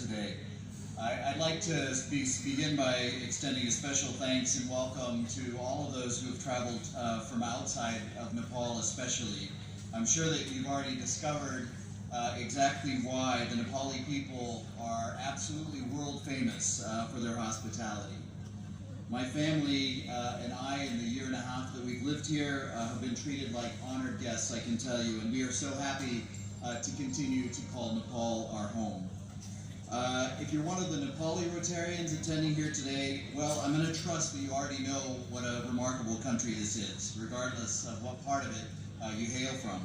today. I'd like to begin by extending a special thanks and welcome to all of those who have traveled from outside of Nepal especially. I'm sure that you've already discovered exactly why the Nepali people are absolutely world famous for their hospitality. My family and I, in the year and a half that we've lived here, have been treated like honored guests, I can tell you, and we are so happy to continue to call Nepal our home. If you're one of the Nepali Rotarians attending here today, well, I'm going to trust that you already know what a remarkable country this is, regardless of what part of it you hail from.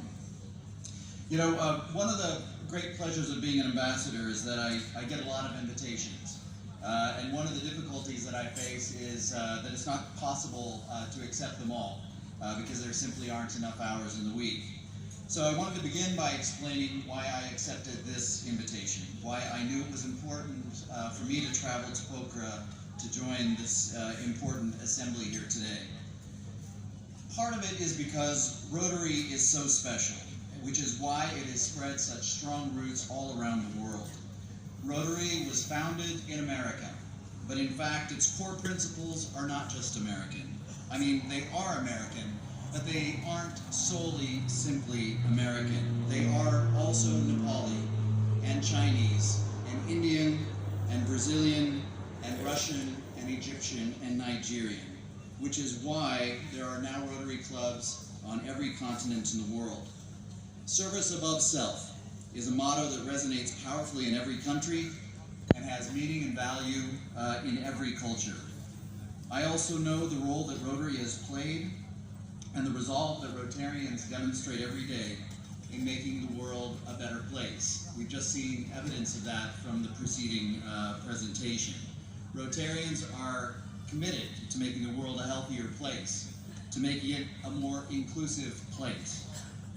You know, one of the great pleasures of being an ambassador is that I get a lot of invitations. And one of the difficulties that I face is that it's not possible to accept them all, because there simply aren't enough hours in the week. So I wanted to begin by explaining why I accepted this invitation, why I knew it was important for me to travel to Pokhara to join this important assembly here today. Part of it is because Rotary is so special, which is why it has spread such strong roots all around the world. Rotary was founded in America, but in fact its core principles are not just American. I mean, they are American, but they aren't solely simply American. They are also Nepali and Chinese and Indian and Brazilian and Russian and Egyptian and Nigerian, which is why there are now Rotary clubs on every continent in the world. Service above self is a motto that resonates powerfully in every country and has meaning and value in every culture. I also know the role that Rotary has played and the resolve that Rotarians demonstrate every day in making the world a better place. We've just seen evidence of that from the preceding presentation. Rotarians are committed to making the world a healthier place, to making it a more inclusive place,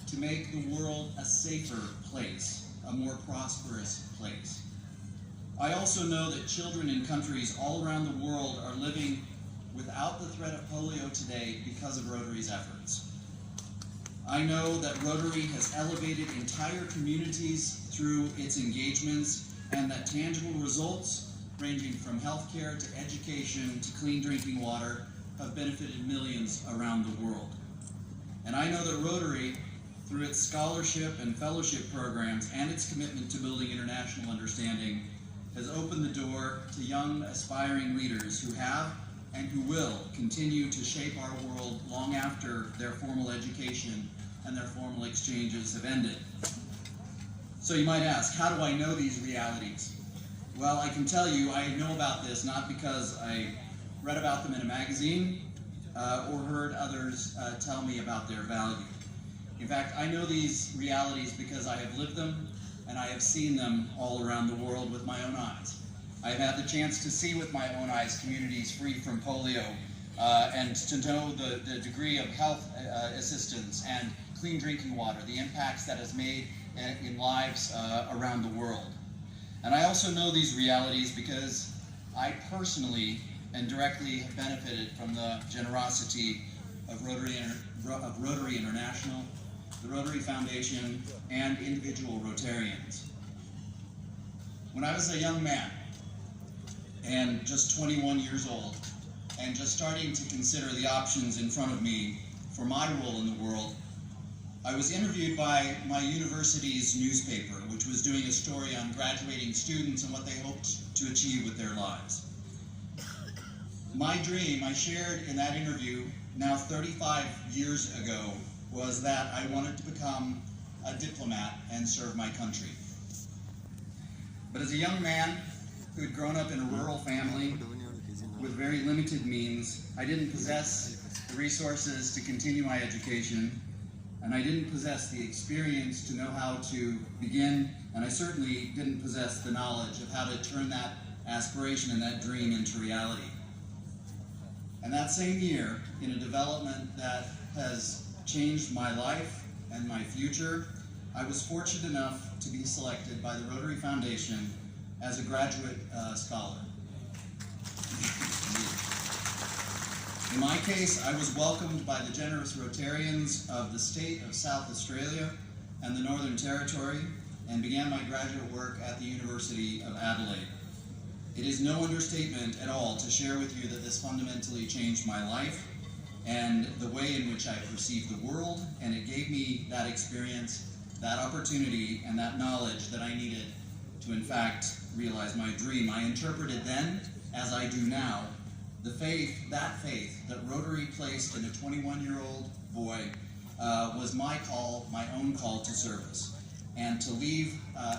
to make the world a safer place, a more prosperous place. I also know that children in countries all around the world are living without the threat of polio today because of Rotary's efforts. I know that Rotary has elevated entire communities through its engagements, and that tangible results, ranging from healthcare to education to clean drinking water, have benefited millions around the world. And I know that Rotary, through its scholarship and fellowship programs and its commitment to building international understanding, has opened the door to young aspiring leaders who have and who will continue to shape our world long after their formal education and their formal exchanges have ended. So you might ask, how do I know these realities? Well, I can tell you I know about this not because I read about them in a magazine or heard others tell me about their value. In fact, I know these realities because I have lived them and I have seen them all around the world with my own eyes. I've had the chance to see with my own eyes communities free from polio and to know the degree of health assistance and clean drinking water, the impacts that has made in lives around the world. And I also know these realities because I personally and directly have benefited from the generosity of Rotary International, the Rotary Foundation, and individual Rotarians. When I was a young man, and just 21 years old, and just starting to consider the options in front of me for my role in the world, I was interviewed by my university's newspaper, which was doing a story on graduating students and what they hoped to achieve with their lives. My dream, I shared in that interview, now 35 years ago, was that I wanted to become a diplomat and serve my country. But as a young man who had grown up in a rural family with very limited means, I didn't possess the resources to continue my education, and I didn't possess the experience to know how to begin, and I certainly didn't possess the knowledge of how to turn that aspiration and that dream into reality. And that same year, in a development that has changed my life and my future, I was fortunate enough to be selected by the Rotary Foundation as a graduate scholar. In my case, I was welcomed by the generous Rotarians of the state of South Australia and the Northern Territory, and began my graduate work at the University of Adelaide. It is no understatement at all to share with you that this fundamentally changed my life and the way in which I perceive the world, and it gave me that experience, that opportunity, and that knowledge that I needed to in fact realize my dream. I interpreted then, as I do now, the faith that Rotary placed in a 21-year-old boy was my call, my own call to service, and to leave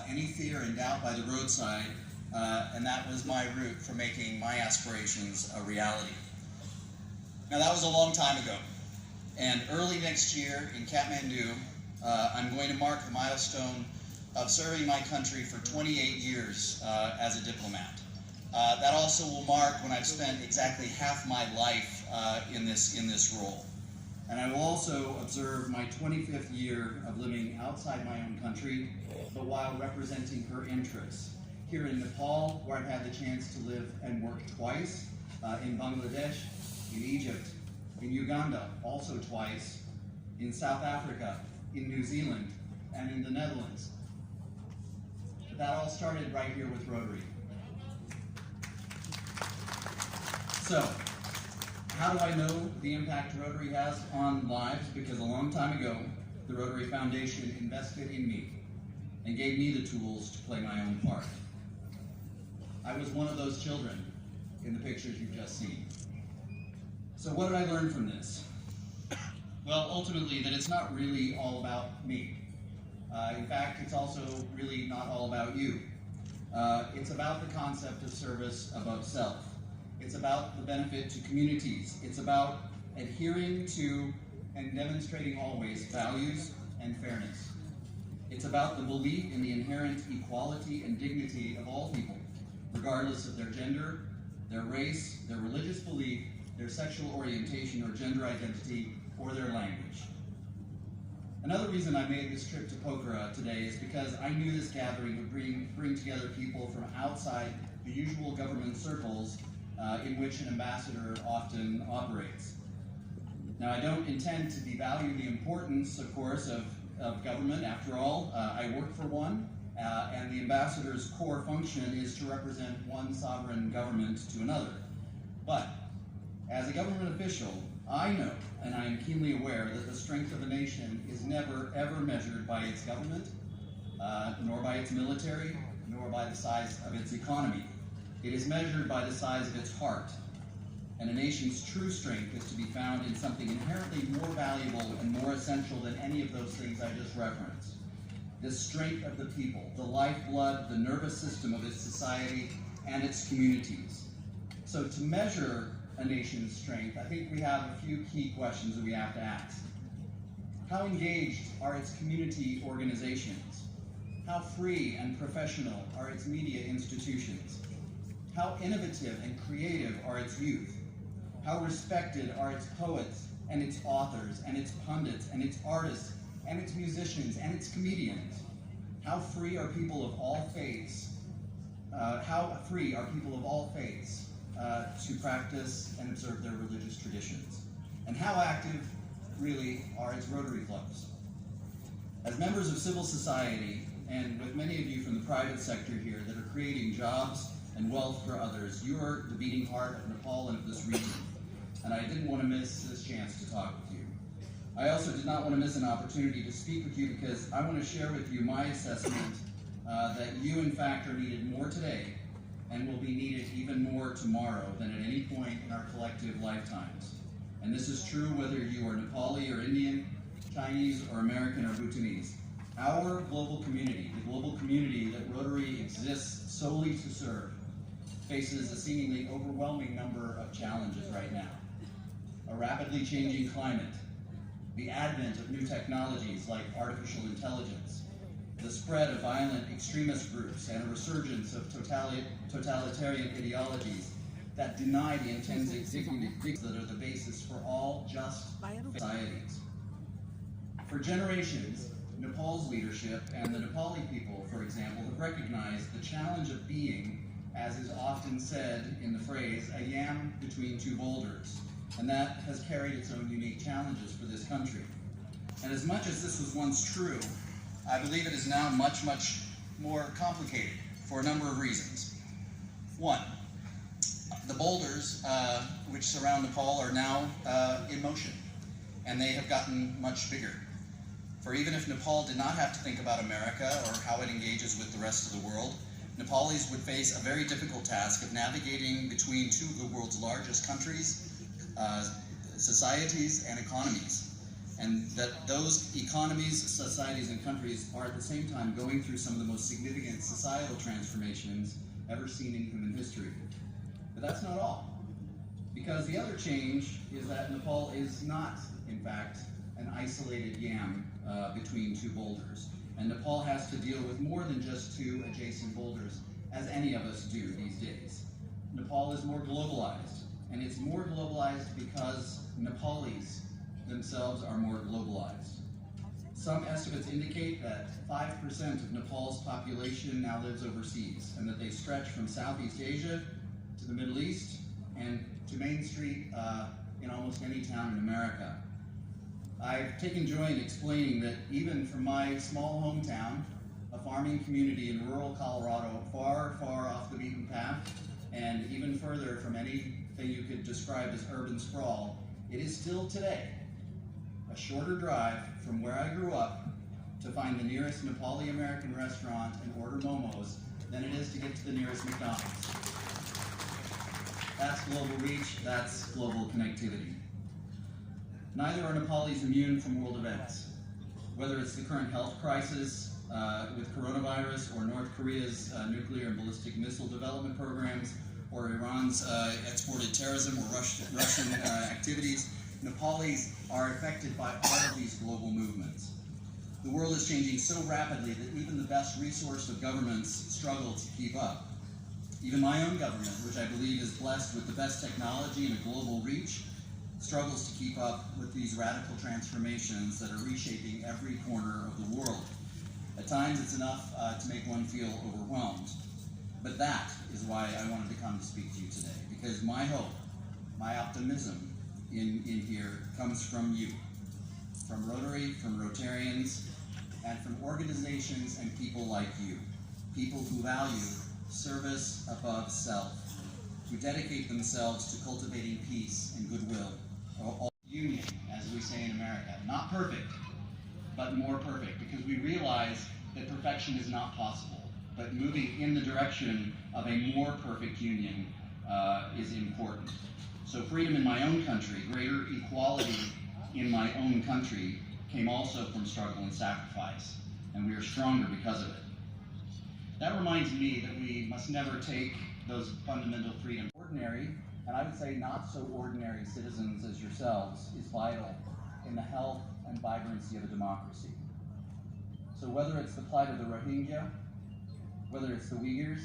any fear and doubt by the roadside, and that was my route for making my aspirations a reality. Now that was a long time ago, and early next year in Kathmandu, I'm going to mark the milestone of serving my country for 28 years as a diplomat. That also will mark when I've spent exactly half my life in this role. And I will also observe my 25th year of living outside my own country, but while representing her interests. Here in Nepal, where I've had the chance to live and work twice, in Bangladesh, in Egypt, in Uganda, also twice, in South Africa, in New Zealand, and in the Netherlands. But that all started right here with Rotary. So, how do I know the impact Rotary has on lives? Because a long time ago, the Rotary Foundation invested in me and gave me the tools to play my own part. I was one of those children in the pictures you've just seen. So what did I learn from this? Well, ultimately, that it's not really all about me. In fact, it's also really not all about you. It's about the concept of service above self. It's about the benefit to communities. It's about adhering to and demonstrating always values and fairness. It's about the belief in the inherent equality and dignity of all people, regardless of their gender, their race, their religious belief, their sexual orientation or gender identity, or their language. Another reason I made this trip to Pokhara today is because I knew this gathering would bring together people from outside the usual government circles in which an ambassador often operates. Now, I don't intend to devalue the importance, of course, of government. After all, I work for one, and the ambassador's core function is to represent one sovereign government to another. But as a government official, I know, and I am keenly aware, that the strength of a nation is never, ever measured by its government, nor by its military, nor by the size of its economy. It is measured by the size of its heart. And a nation's true strength is to be found in something inherently more valuable and more essential than any of those things I just referenced. The strength of the people, the lifeblood, the nervous system of its society and its communities. So to measure a nation's strength, I think we have a few key questions that we have to ask. How engaged are its community organizations? How free and professional are its media institutions? How innovative and creative are its youth? How respected are its poets and its authors and its pundits and its artists and its musicians and its comedians? How free are people of all faiths? To practice and observe their religious traditions? And how active, really, are its Rotary clubs? As members of civil society, and with many of you from the private sector here that are creating jobs and wealth for others, you are the beating heart of Nepal and of this region. And I didn't want to miss this chance to talk with you. I also did not want to miss an opportunity to speak with you because I want to share with you my assessment that you, in fact, are needed more today and will be needed even more tomorrow than at any point in our collective lifetimes. And this is true whether you are Nepali or Indian, Chinese or American or Bhutanese. Our global community, the global community that Rotary exists solely to serve, faces a seemingly overwhelming number of challenges right now. A rapidly changing climate, the advent of new technologies like artificial intelligence, the spread of violent extremist groups, and a resurgence of totalitarian ideologies that deny the intrinsic dignities that are the basis for all just societies. For generations, Nepal's leadership and the Nepali people, for example, have recognized the challenge of being, as is often said in the phrase, a yam between two boulders, and that has carried its own unique challenges for this country. And as much as this was once true, I believe it is now much, much more complicated for a number of reasons. One, the boulders which surround Nepal are now in motion, and they have gotten much bigger. For even if Nepal did not have to think about America or how it engages with the rest of the world, Nepalis would face a very difficult task of navigating between two of the world's largest countries, societies, and economies. And that those economies, societies, and countries are at the same time going through some of the most significant societal transformations ever seen in human history. But that's not all. Because the other change is that Nepal is not, in fact, an isolated yam between two boulders. And Nepal has to deal with more than just two adjacent boulders, as any of us do these days. Nepal is more globalized, and it's more globalized because Nepalis themselves are more globalized. Some estimates indicate that 5% of Nepal's population now lives overseas, and that they stretch from Southeast Asia to the Middle East and to Main Street in almost any town in America. I've taken joy in explaining that even from my small hometown, a farming community in rural Colorado, far, far off the beaten path, and even further from anything you could describe as urban sprawl, it is still today a shorter drive from where I grew up to find the nearest Nepali American restaurant and order momos than it is to get to the nearest McDonald's. That's global reach, that's global connectivity. Neither are Nepalis immune from world events. Whether it's the current health crisis with coronavirus, or North Korea's nuclear and ballistic missile development programs, or Iran's exported terrorism or Russian activities, Nepalis are affected by all of these global movements. The world is changing so rapidly that even the best resourced of governments struggle to keep up. Even my own government, which I believe is blessed with the best technology and a global reach, struggles to keep up with these radical transformations that are reshaping every corner of the world. At times it's enough to make one feel overwhelmed. But that is why I wanted to come to speak to you today, because my hope, my optimism in here comes from you, from Rotary, from Rotarians, and from organizations and people like you, people who value service above self, who dedicate themselves to cultivating peace and goodwill. Union, as we say in America. Not perfect, but more perfect, because we realize that perfection is not possible, but moving in the direction of a more perfect union is important. So freedom in my own country, greater equality in my own country, came also from struggle and sacrifice, and we are stronger because of it. That reminds me that we must never take those fundamental freedoms. Ordinary, and I would say not so ordinary citizens as yourselves, is vital in the health and vibrancy of a democracy. So whether it's the plight of the Rohingya, whether it's the Uyghurs,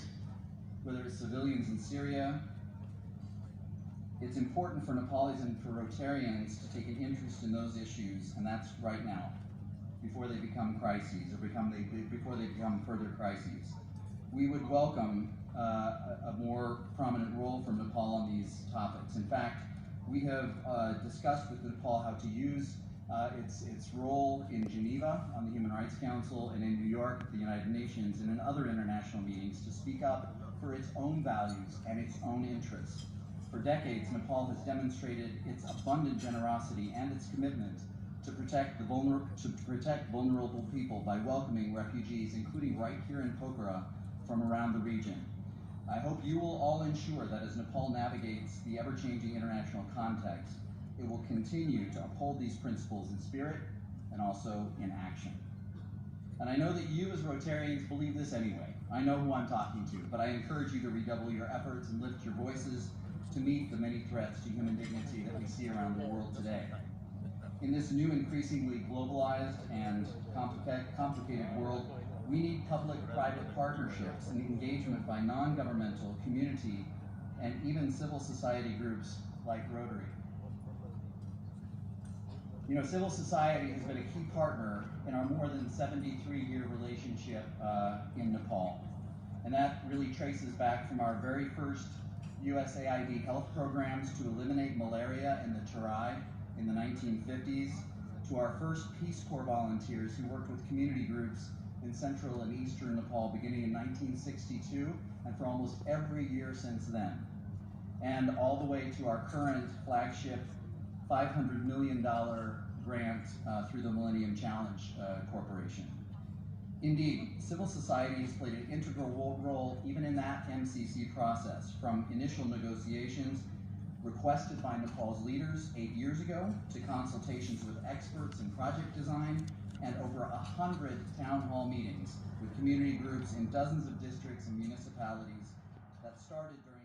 whether it's civilians in Syria, it's important for Nepalis and for Rotarians to take an interest in those issues, and that's right now, before they become crises, or before they become further crises. We would welcome a more prominent role from Nepal on these topics. In fact, we have discussed with Nepal how to use its role in Geneva on the Human Rights Council, and in New York at the United Nations, and in other international meetings to speak up for its own values and its own interests. For decades, Nepal has demonstrated its abundant generosity and its commitment to protect vulnerable people by welcoming refugees, including right here in Pokhara, from around the region. I hope you will all ensure that as Nepal navigates the ever-changing international context, it will continue to uphold these principles in spirit and also in action. And I know that you as Rotarians believe this anyway. I know who I'm talking to, but I encourage you to redouble your efforts and lift your voices to meet the many threats to human dignity that we see around the world today. In this new, increasingly globalized and complicated world, we need public-private partnerships and engagement by non-governmental, community, and even civil society groups like Rotary. You know, civil society has been a key partner in our more than 73-year relationship in Nepal. And that really traces back from our very first USAID health programs to eliminate malaria in the Terai in the 1950s, to our first Peace Corps volunteers who worked with community groups in central and eastern Nepal beginning in 1962 and for almost every year since then, and all the way to our current flagship $500 million grant through the Millennium Challenge Corporation. Indeed, civil society has played an integral role even in that MCC process, from initial negotiations requested by Nepal's leaders 8 years ago to consultations with experts in project design and over 100 town hall meetings with community groups in dozens of districts and municipalities that started during